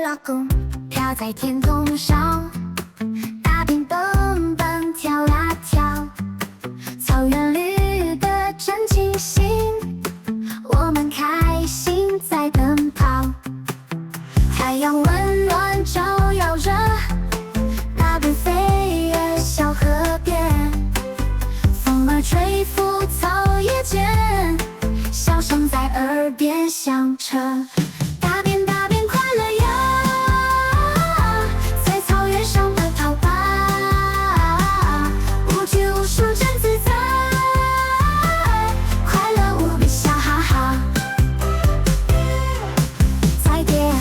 老公飘在天空上，大便蹦蹦跳呀跳，草原绿得真清新，我们开心在奔跑。太阳温暖照耀着，大便飞越小河边，风儿吹拂草叶间，笑声在耳边响彻。大便大便快乐呀，在草原上奔跑吧，无拘无束真自在，快乐无比笑哈哈。彩蝶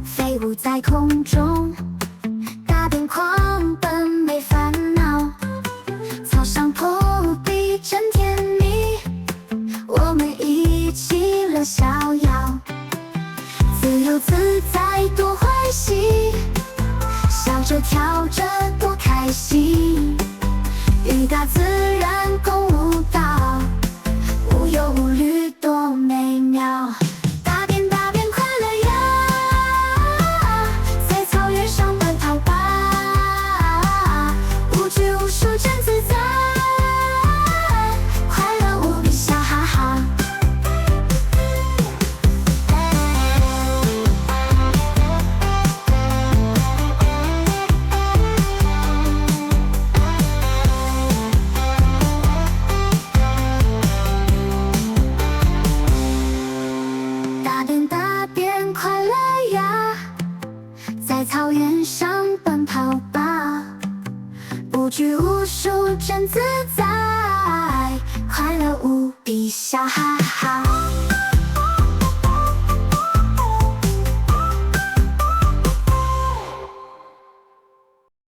飞舞在空中，大便狂奔没烦恼，草上铺地真甜蜜，我们一起乐逍遥，自由自在多欢喜，笑着跳着多开心，与大自然共舞蹈，无忧无虑多美妙。大便大便快乐呀，在草原上奔跑吧，无拘无束真自在，快乐无比笑哈哈。大便大便快乐呀，在草原上奔跑吧，无拘无束真自在，快乐无比笑哈哈。